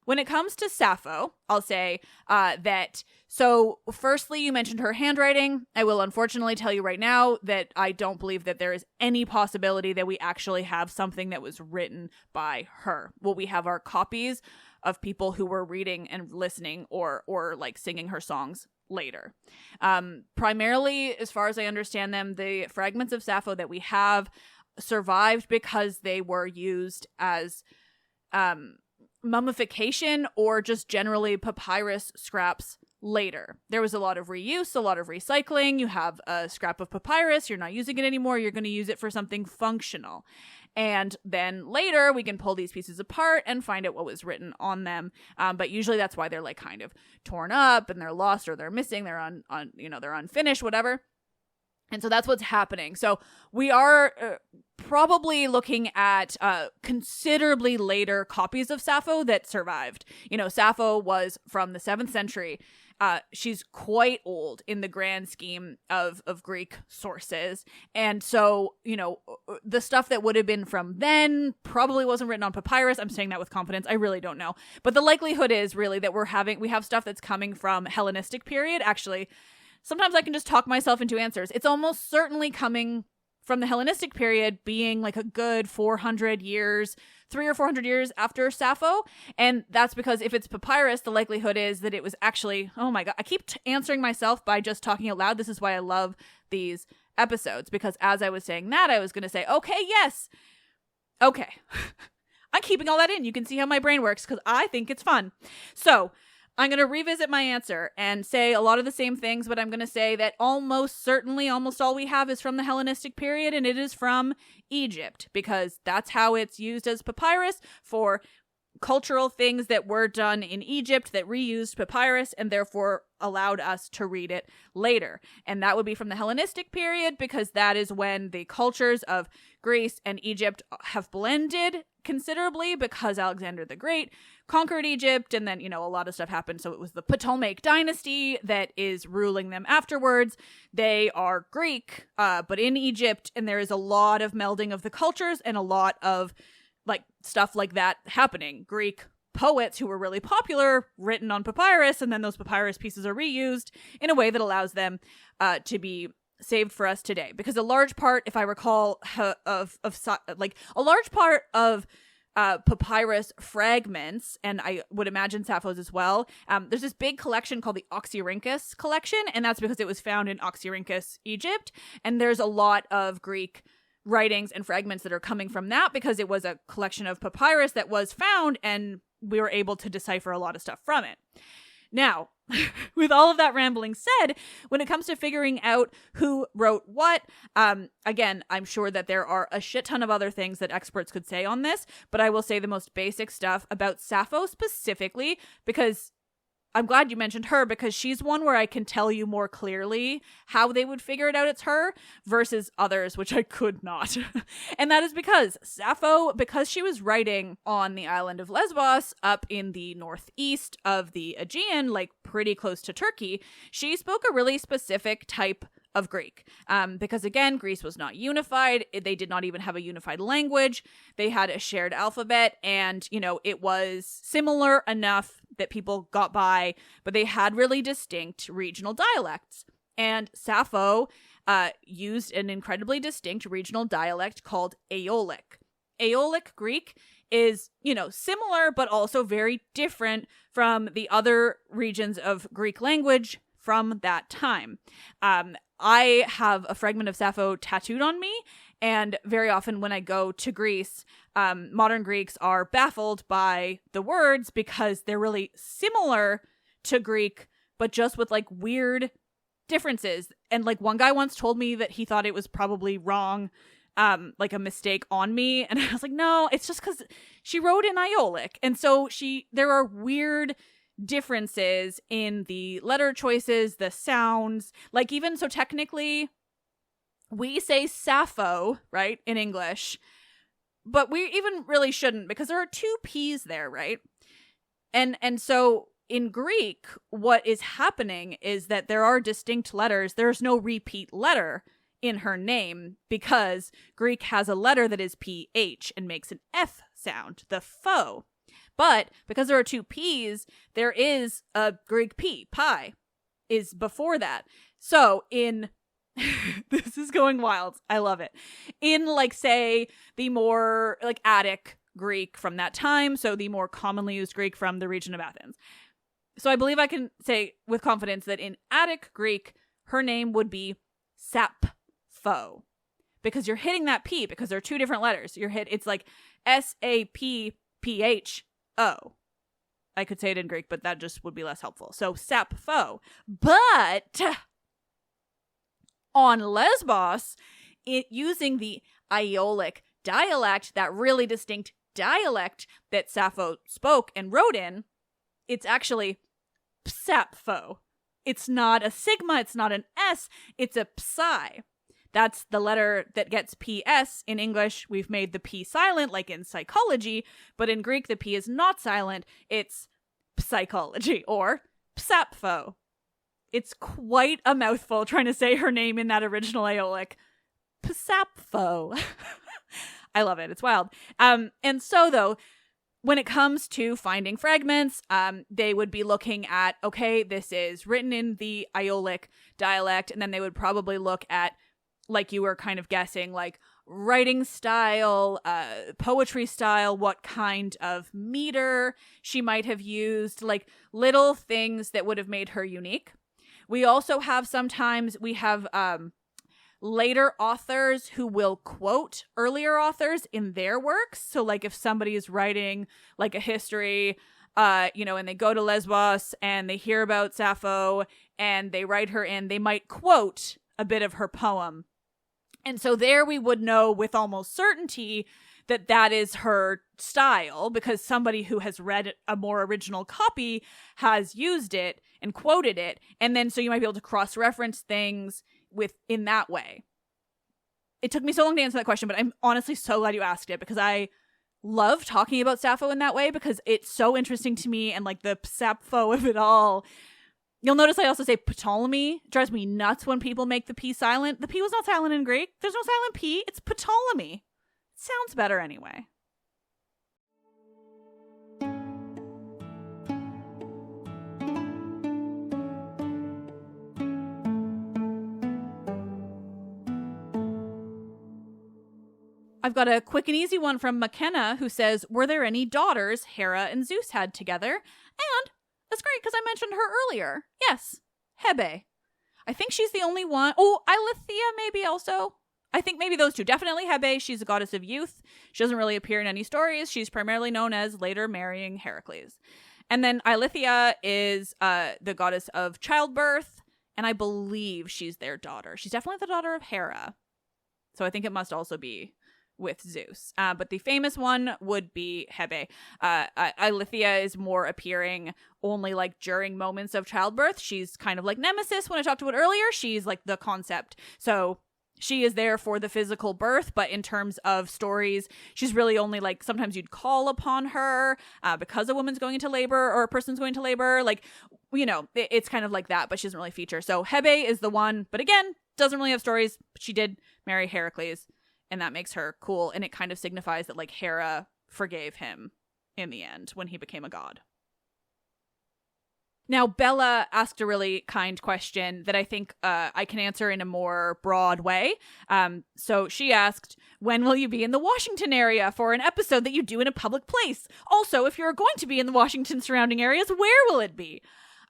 when it comes to Sappho, I'll say that, so firstly, you mentioned her handwriting. I will unfortunately tell you right now that I don't believe that there is any possibility that we actually have something that was written by her. Well, we have our copies of people who were reading and listening or like singing her songs later. Primarily, as far as I understand them, the fragments of Sappho that we have survived because they were used as mummification or just generally papyrus scraps later. There was a lot of reuse, a lot of recycling. You have a scrap of papyrus, you're not using it anymore, you're going to use it for something functional. And then later we can pull these pieces apart and find out what was written on them. But usually that's why they're like kind of torn up and they're lost or they're missing, they're they're unfinished, whatever. And so that's what's happening. So we are probably looking at considerably later copies of Sappho that survived. Sappho was from the 7th century. She's quite old in the grand scheme of Greek sources. And so, the stuff that would have been from then probably wasn't written on papyrus. I'm saying that with confidence. I really don't know. But the likelihood is really that we have stuff that's coming from Hellenistic period. Actually, sometimes I can just talk myself into answers. It's almost certainly coming from the Hellenistic period, being like a good 400 years, 300 or 400 years after Sappho. And that's because if it's papyrus, the likelihood is that it was actually, oh my God, I keep answering myself by just talking out loud. This is why I love these episodes, because as I was saying that, I was going to say, okay, yes. Okay. I'm keeping all that in. You can see how my brain works because I think it's fun. So I'm going to revisit my answer and say a lot of the same things, but I'm going to say that almost certainly almost all we have is from the Hellenistic period, and it is from Egypt, because that's how it's used as papyrus for cultural things that were done in Egypt that reused papyrus and therefore allowed us to read it later. And that would be from the Hellenistic period, because that is when the cultures of Greece and Egypt have blended considerably, because Alexander the Great conquered Egypt, and then, a lot of stuff happened. So it was the Ptolemaic dynasty that is ruling them afterwards. They are Greek, but in Egypt, and there is a lot of melding of the cultures and a lot of like stuff like that happening. Greek poets who were really popular, written on papyrus, and then those papyrus pieces are reused in a way that allows them to be saved for us today. Because a large part, if I recall, a large part of papyrus fragments, and I would imagine Sappho's as well, there's this big collection called the Oxyrhynchus collection, and that's because it was found in Oxyrhynchus, Egypt, and there's a lot of Greek writings and fragments that are coming from that because it was a collection of papyrus that was found, and we were able to decipher a lot of stuff from it. Now, with all of that rambling said, when it comes to figuring out who wrote what, again, I'm sure that there are a shit ton of other things that experts could say on this, but I will say the most basic stuff about Sappho specifically, because I'm glad you mentioned her, because she's one where I can tell you more clearly how they would figure it out it's her versus others, which I could not. And that is because Sappho, because she was writing on the island of Lesbos up in the northeast of the Aegean, like pretty close to Turkey, she spoke a really specific type of Greek. Because again, Greece was not unified. They did not even have a unified language. They had a shared alphabet, and, it was similar enough that people got by, but they had really distinct regional dialects. And Sappho used an incredibly distinct regional dialect called Aeolic. Aeolic Greek is, similar, but also very different from the other regions of Greek language from that time. I have a fragment of Sappho tattooed on me, and very often when I go to Greece, modern Greeks are baffled by the words because they're really similar to Greek, but just with like weird differences. And like one guy once told me that he thought it was probably wrong, like a mistake on me. And I was like, no, it's just because she wrote in Aeolic. And so there are weird differences in the letter choices, the sounds, like even so technically we say Sappho, right, in English, but we even really shouldn't, because there are two P's there, right? And so in Greek, what is happening is that there are distinct letters. There's no repeat letter in her name because Greek has a letter that is PH and makes an F sound, the pho. But because there are two P's, there is a Greek P. Pi is before that. So in this is going wild. I love it. In, like, say, the more, like, Attic Greek from that time, so the more commonly used Greek from the region of Athens. So I believe I can say with confidence that in Attic Greek, her name would be Sappho. Because you're hitting that P, because there are two different letters. It's like Sappho. I could say it in Greek, but that just would be less helpful. So Sappho. But on Lesbos, using the Aeolic dialect, that really distinct dialect that Sappho spoke and wrote in, it's actually Psappho. It's not a sigma, it's not an S, it's a psi. That's the letter that gets PS. In English, we've made the P silent, like in psychology, but in Greek, the P is not silent. It's psychology, or Psappho. It's quite a mouthful trying to say her name in that original Aeolic. Psappho. I love it. It's wild. And so, though, when it comes to finding fragments, they would be looking at, okay, this is written in the Aeolic dialect, and then they would probably look at, like you were kind of guessing, like writing style, poetry style, what kind of meter she might have used, like little things that would have made her unique. We also have later authors who will quote earlier authors in their works. So like if somebody is writing like a history, and they go to Lesbos and they hear about Sappho and they write her in, they might quote a bit of her poem. And so there we would know with almost certainty that that is her style, because somebody who has read a more original copy has used it and quoted it. And then so you might be able to cross-reference things in that way. It took me so long to answer that question, but I'm honestly so glad you asked it, because I love talking about Sappho in that way, because it's so interesting to me, and like the Sappho of it all. You'll notice I also say Ptolemy. It drives me nuts when people make the P silent. The P was not silent in Greek. There's no silent P. It's Ptolemy. It sounds better anyway. I've got a quick and easy one from McKenna, who says, were there any daughters Hera and Zeus had together? And that's great, because I mentioned her earlier. Yes, Hebe. I think she's the only one. Oh, Eilithia maybe also. I think maybe those two. Definitely Hebe. She's a goddess of youth. She doesn't really appear in any stories. She's primarily known as later marrying Heracles. And then Eilithia is the goddess of childbirth, and I believe she's their daughter. She's definitely the daughter of Hera. So I think it must also be with Zeus. But the famous one would be Hebe. Eilithia is more appearing only like during moments of childbirth. She's kind of like Nemesis when I talked about earlier. She's like the concept. So she is there for the physical birth, but in terms of stories, she's really only like, sometimes you'd call upon her because a woman's going into labor or a person's going to labor. Like, it's kind of like that, but she doesn't really feature. So Hebe is the one, but again, doesn't really have stories. She did marry Heracles, and that makes her cool. And it kind of signifies that like Hera forgave him in the end when he became a god. Now, Bella asked a really kind question that I think I can answer in a more broad way. So she asked, when will you be in the Washington area for an episode that you do in a public place? Also, if you're going to be in the Washington surrounding areas, where will it be?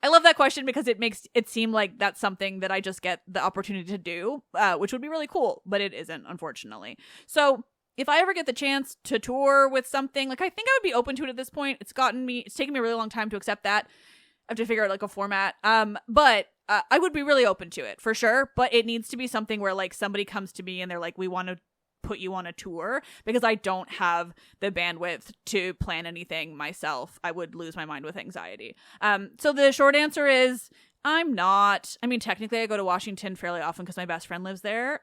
I love that question because it makes it seem like that's something that I just get the opportunity to do, which would be really cool, but it isn't, unfortunately. So if I ever get the chance to tour with something, like I think I would be open to it at this point. It's taken me a really long time to accept that. I have to figure out like a format. But I would be really open to it for sure. But it needs to be something where like somebody comes to me and they're like, we want to put you on a tour, because I don't have the bandwidth to plan anything myself. I would lose my mind with anxiety. So the short answer is I'm not. I mean, technically I go to Washington fairly often because my best friend lives there.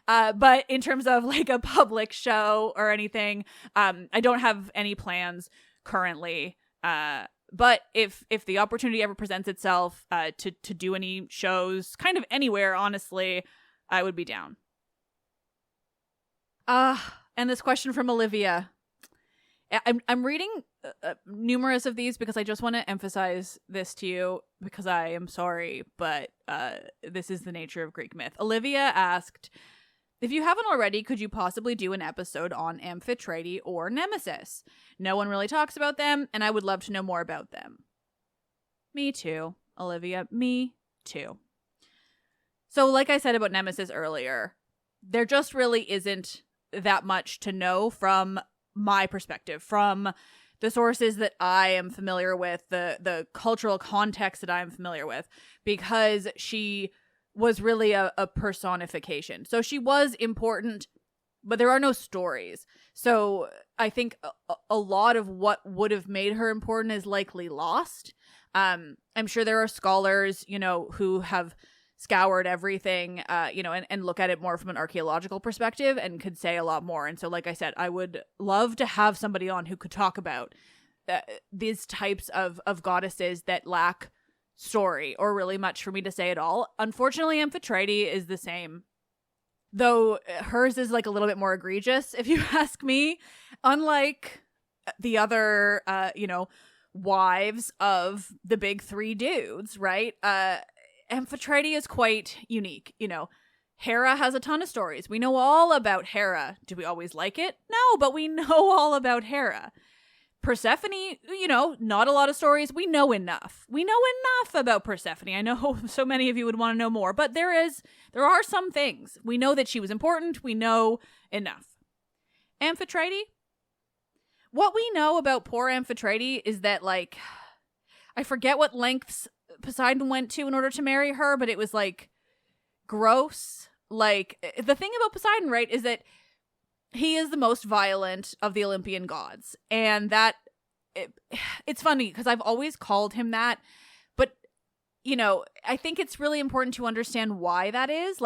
But in terms of like a public show or anything, I don't have any plans currently. But if the opportunity ever presents itself to do any shows, kind of anywhere, honestly, I would be down. And this question from Olivia. I'm reading numerous of these because I just want to emphasize this to you, because I am sorry, but this is the nature of Greek myth. Olivia asked, if you haven't already, could you possibly do an episode on Amphitrite or Nemesis? No one really talks about them, and I would love to know more about them. Me too, Olivia. Me too. So like I said about Nemesis earlier, there just really isn't that much to know from my perspective, from the sources that I am familiar with, the cultural context that I am familiar with, because she was really a personification. So she was important, but there are no stories. So I think a lot of what would have made her important is likely lost. I'm sure there are scholars, who have scoured everything, and look at it more from an archaeological perspective and could say a lot more. And so, like I said, I would love to have somebody on who could talk about these types of goddesses that lack story or really much for me to say at all. Unfortunately, Amphitrite is the same, though hers is like a little bit more egregious, if you ask me. Unlike the other, wives of the big three dudes, right? Amphitrite is quite unique. Hera has a ton of stories. We know all about Hera. Do we always like it? No, but we know all about Hera. Persephone, not a lot of stories. We know enough. We know enough about Persephone. I know so many of you would want to know more, but there are some things. We know that she was important. We know enough. Amphitrite? What we know about poor Amphitrite is that, I forget what lengths Poseidon went to in order to marry her, but it was, gross. The thing about Poseidon, right, is that he is the most violent of the Olympian gods. And that, it's funny, because I've always called him that. But, I think it's really important to understand why that is.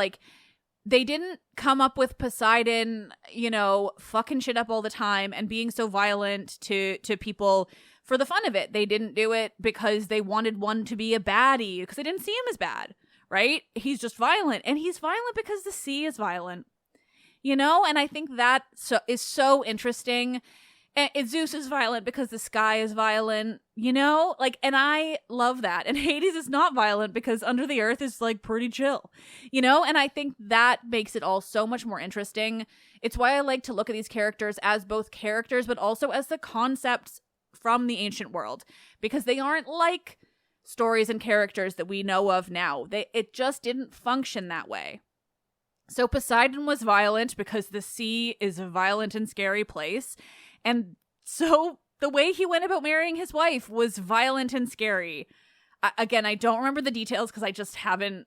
They didn't come up with Poseidon, fucking shit up all the time and being so violent to people for the fun of it. They didn't do it because they wanted one to be a baddie, because they didn't see him as bad, right? He's just violent. And he's violent because the sea is violent. And I think that is so interesting. And Zeus is violent because the sky is violent, and I love that. And Hades is not violent because under the earth is pretty chill, and I think that makes it all so much more interesting. It's why I like to look at these characters as both characters, but also as the concepts from the ancient world, because they aren't like stories and characters that we know of now. It just didn't function that way. So Poseidon was violent because the sea is a violent and scary place. And so the way he went about marrying his wife was violent and scary. Again, I don't remember the details because I just haven't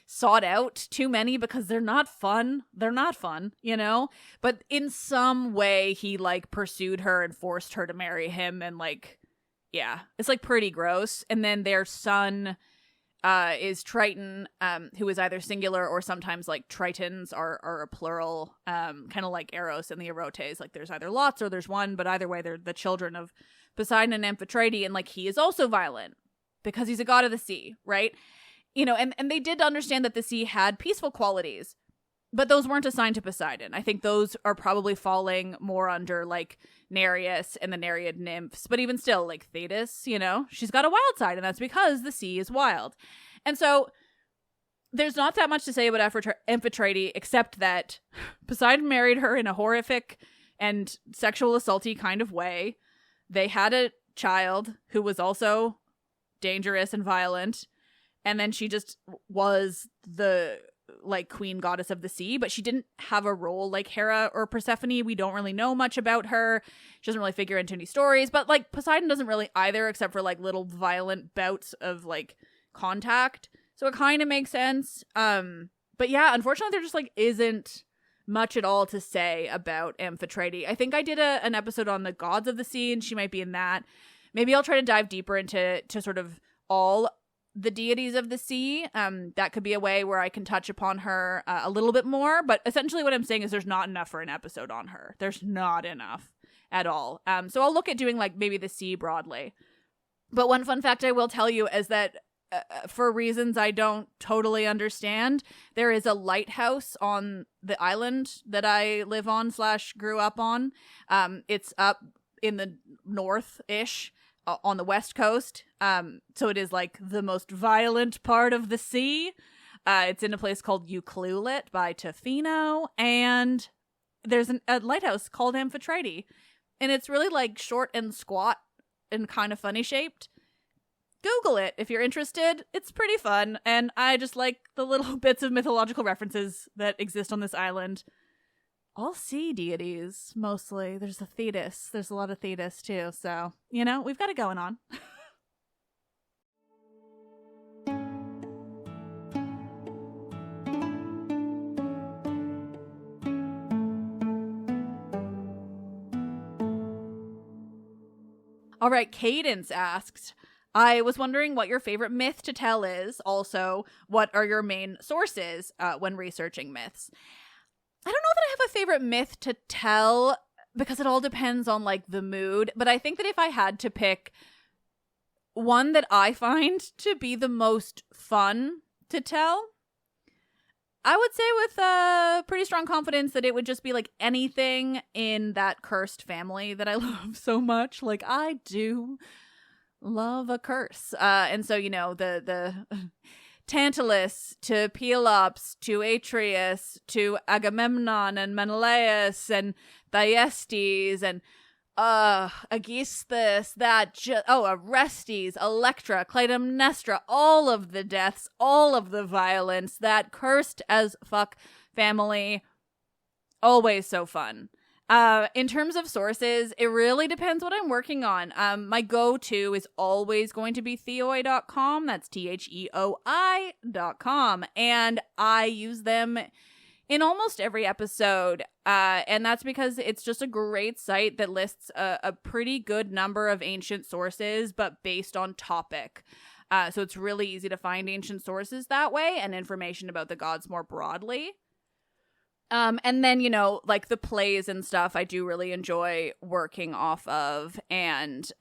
sought out too many because they're not fun. They're not fun, But in some way he pursued her and forced her to marry him, and it's pretty gross. And then their son is Triton, who is either singular or sometimes Tritons are a plural, kind of like Eros and the Erotes. There's either lots or there's one, but either way they're the children of Poseidon and Amphitrite, and he is also violent because he's a god of the sea, right? And they did understand that the sea had peaceful qualities, but those weren't assigned to Poseidon. I think those are probably falling more under Nereus and the Nereid nymphs, but even still, Thetis, she's got a wild side, and that's because the sea is wild. And so there's not that much to say about Amphitrite, except that Poseidon married her in a horrific and sexual assaulty kind of way. They had a child who was also dangerous and violent, and then she just was the queen goddess of the sea, but she didn't have a role like Hera or Persephone. We don't really know much about her. She doesn't really figure into any stories, but Poseidon doesn't really either, except for little violent bouts of contact. So it kind of makes sense. But yeah, unfortunately there just isn't much at all to say about Amphitrite. I think I did an episode on the gods of the sea, and she might be in that. Maybe I'll try to dive deeper into sort of all the deities of the sea. That could be a way where I can touch upon her a little bit more, but essentially what I'm saying is there's not enough for an episode on her. There's not enough at all. So I'll look at doing maybe the sea broadly. But one fun fact I will tell you is that for reasons I don't totally understand, there is a lighthouse on the island that I live on / grew up on. It's up in the north-ish on the west coast. So it is like the most violent part of the sea. It's in a place called Ucluelet by Tofino, and there's a lighthouse called Amphitrite, and it's really like short and squat and kind of funny shaped. Google it if you're interested. It's pretty fun, and I just like the little bits of mythological references that exist on this island. All sea deities, mostly. There's a Thetis. There's a lot of Thetis, too, so, you know, we've got it going on. All right, Cadence asks, I was wondering what your favorite myth to tell is. Also, what are your main sources when researching myths? I don't know that I have a favorite myth to tell because it all depends on like the mood. But I think that if I had to pick one that I find to be the most fun to tell, I would say with pretty strong confidence that it would just be like anything in that cursed family that I love so much. Like I do love a curse. And so, you know, the Tantalus to Pelops to Atreus to Agamemnon and Menelaus and Thyestes and Aegisthus, Orestes, Electra, Clytemnestra, all of the deaths, all of the violence, that cursed as fuck family, always so fun. In terms of sources, it really depends what I'm working on. My go-to is always going to be theoi.com. That's theoi.com. And I use them in almost every episode. And that's because it's just a great site that lists a pretty good number of ancient sources, but based on topic. So it's really easy to find ancient sources that way and information about the gods more broadly. And then, you know, like the plays and stuff, I do really enjoy working off of and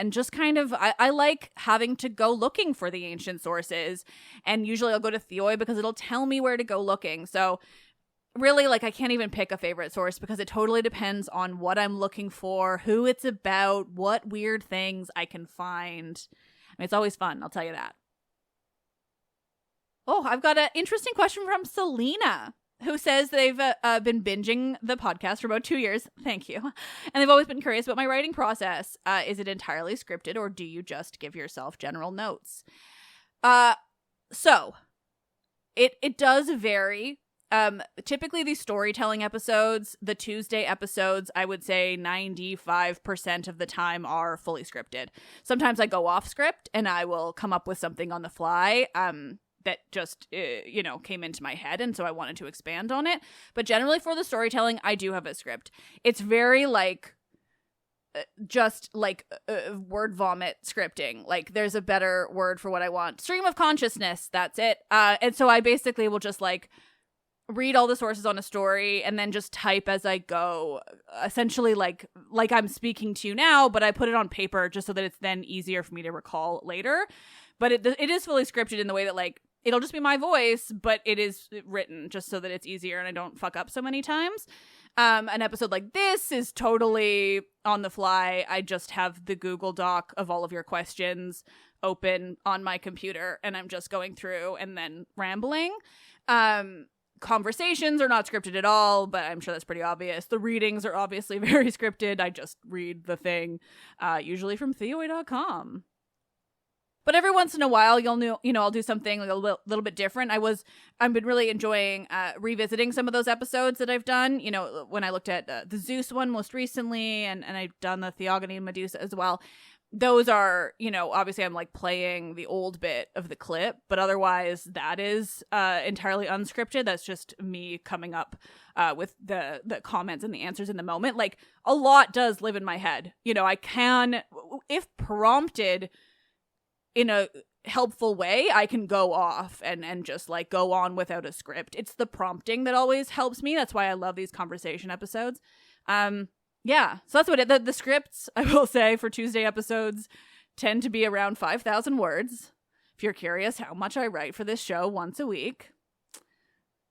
just kind of, I like having to go looking for the ancient sources, and usually I'll go to Theoi because it'll tell me where to go looking. So really, like, I can't even pick a favorite source because it totally depends on what I'm looking for, who it's about, what weird things I can find. I mean, it's always fun, I'll tell you that. Oh, I've got an interesting question from Selena, who says they've been binging the podcast for about 2 years. Thank you. And they've always been curious about my writing process. Is it entirely scripted, or do you just give yourself general notes? So it does vary. Typically these storytelling episodes, the Tuesday episodes, I would say 95% of the time are fully scripted. Sometimes I go off script and I will come up with something on the fly. That just, came into my head, and so I wanted to expand on it. But generally for the storytelling, I do have a script. It's very, word vomit scripting. Like, there's a better word for what I want. Stream of consciousness, that's it. And so I basically will just, read all the sources on a story and then just type as I go. Essentially, like I'm speaking to you now, but I put it on paper just so that it's then easier for me to recall later. But it is fully scripted in the way that, it'll just be my voice, but it is written just so that it's easier and I don't fuck up so many times. An episode like this is totally on the fly. I just have the Google Doc of all of your questions open on my computer, and I'm just going through and then rambling. Conversations are not scripted at all, but I'm sure that's pretty obvious. The readings are obviously very scripted. I just read the thing, usually from theoi.com. But every once in a while, I'll do something a little bit different. I've been really enjoying revisiting some of those episodes that I've done. You know, when I looked at the Zeus one most recently, and I've done the Theogony and Medusa as well. Those are, obviously I'm playing the old bit of the clip, but otherwise that is entirely unscripted. That's just me coming up with the comments and the answers in the moment. A lot does live in my head. I can, if prompted in a helpful way, I can go off and just go on without a script. It's the prompting that always helps me. That's why I love these conversation episodes. Yeah, so that's what the scripts, I will say, for Tuesday episodes tend to be around 5,000 words. If you're curious how much I write for this show once a week.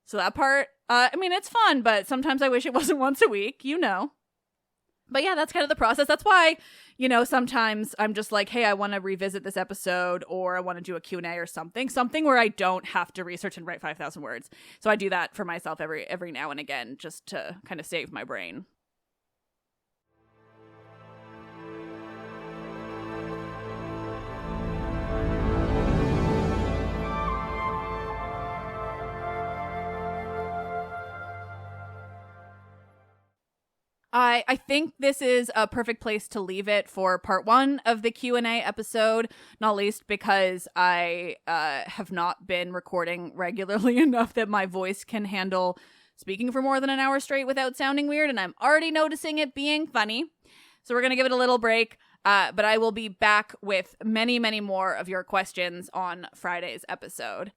So that part, it's fun, but sometimes I wish it wasn't once a week, But yeah, that's kind of the process. That's why, sometimes I'm just like, hey, I want to revisit this episode, or I want to do a Q&A or something where I don't have to research and write 5,000 words. So I do that for myself every now and again, just to kind of save my brain. I think this is a perfect place to leave it for part 1 of the Q&A episode, not least because I have not been recording regularly enough that my voice can handle speaking for more than an hour straight without sounding weird, and I'm already noticing it being funny. So we're going to give it a little break, but I will be back with many, many more of your questions on Friday's episode.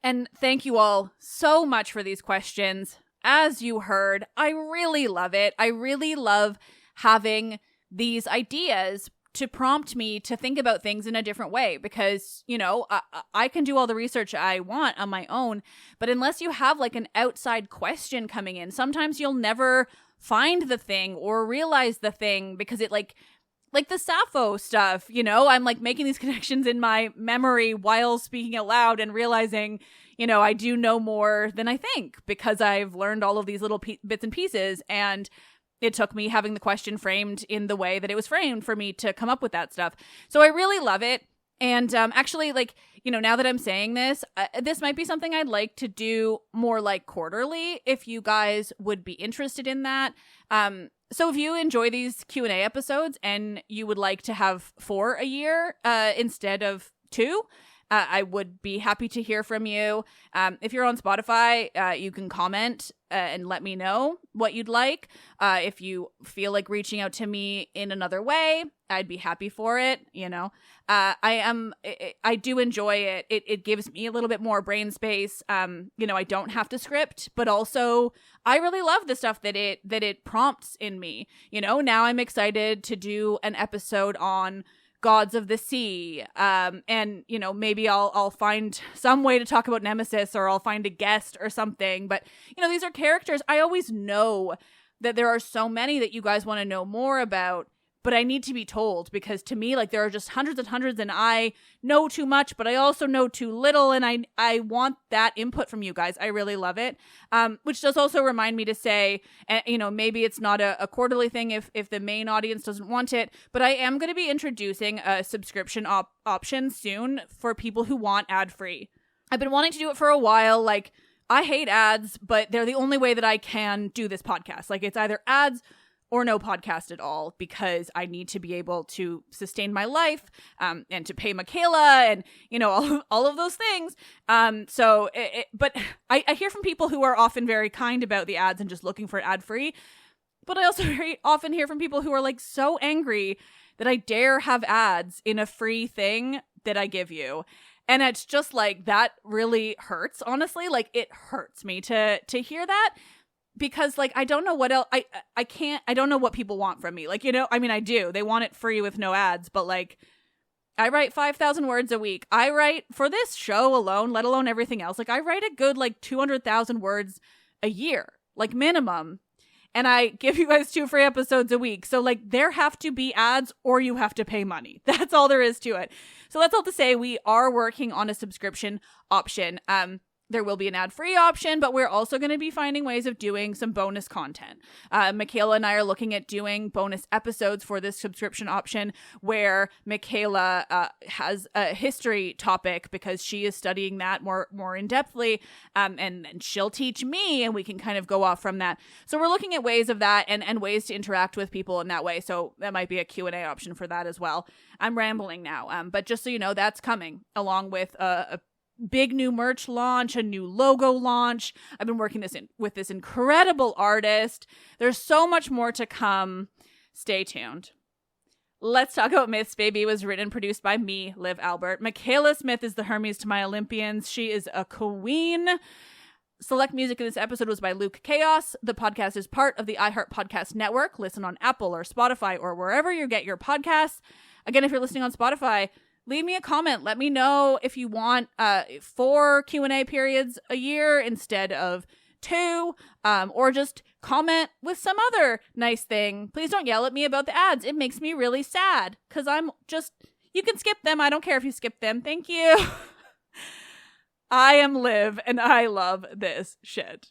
And thank you all so much for these questions. As you heard, I really love it. I really love having these ideas to prompt me to think about things in a different way because, I can do all the research I want on my own, but unless you have like an outside question coming in, sometimes you'll never find the thing or realize the thing because it like the Sappho stuff, I'm like making these connections in my memory while speaking out loud and realizing, I do know more than I think because I've learned all of these little bits and pieces, and it took me having the question framed in the way that it was framed for me to come up with that stuff. So I really love it. And actually, now that I'm saying this, this might be something I'd like to do more like quarterly if you guys would be interested in that. So if you enjoy these Q&A episodes and you would like to have 4 a year instead of 2, I would be happy to hear from you. If you're on Spotify, you can comment and let me know what you'd like. If you feel like reaching out to me in another way, I'd be happy for it. I do enjoy it. It gives me a little bit more brain space. I don't have to script, but also I really love the stuff that it prompts in me. Now I'm excited to do an episode on gods of the sea, and maybe I'll find some way to talk about Nemesis, or I'll find a guest or something. But these are characters I always know that there are so many that you guys want to know more about, but I need to be told, because to me, there are just hundreds and hundreds, and I know too much, but I also know too little, and I want that input from you guys. I really love it. Which does also remind me to say, maybe it's not a quarterly thing if the main audience doesn't want it, but I am going to be introducing a subscription option soon for people who want ad-free. I've been wanting to do it for a while. I hate ads, but they're the only way that I can do this podcast. It's either ads or no podcast at all, because I need to be able to sustain my life, and to pay Michaela and, all of those things. But I hear from people who are often very kind about the ads and just looking for ad free. But I also very often hear from people who are so angry that I dare have ads in a free thing that I give you. And it's just that really hurts, honestly. It hurts me to hear that. Because, I don't know what else, I don't know what people want from me. I do. They want it free with no ads, but, I write 5,000 words a week. I write, for this show alone, let alone everything else, I write a good, 200,000 words a year, minimum. And I give you guys 2 free episodes a week. So, there have to be ads or you have to pay money. That's all there is to it. So that's all to say, we are working on a subscription option. There will be an ad-free option, but we're also going to be finding ways of doing some bonus content. Michaela and I are looking at doing bonus episodes for this subscription option where Michaela has a history topic because she is studying that more in-depthly, and she'll teach me, and we can kind of go off from that. So we're looking at ways of that and ways to interact with people in that way. So that might be a Q&A option for that as well. I'm rambling now, but just so you know, that's coming along with a big new merch launch, a new logo launch. I've been working with this incredible artist. There's so much more to come. Stay tuned. Let's Talk About Myths, baby, was written and produced by me, Liv Albert. Michaela Smith is the Hermes to my Olympians. She is a queen. Select music in this episode was by Luke Chaos. The podcast is part of the iHeart Podcast Network. Listen on Apple or Spotify or wherever you get your podcasts. Again, if you're listening on Spotify, leave me a comment. Let me know if you want 4 Q&A periods a year instead of too, or just comment with some other nice thing. Please don't yell at me about the ads. It makes me really sad because you can skip them. I don't care if you skip them. Thank you. I am Liv and I love this shit.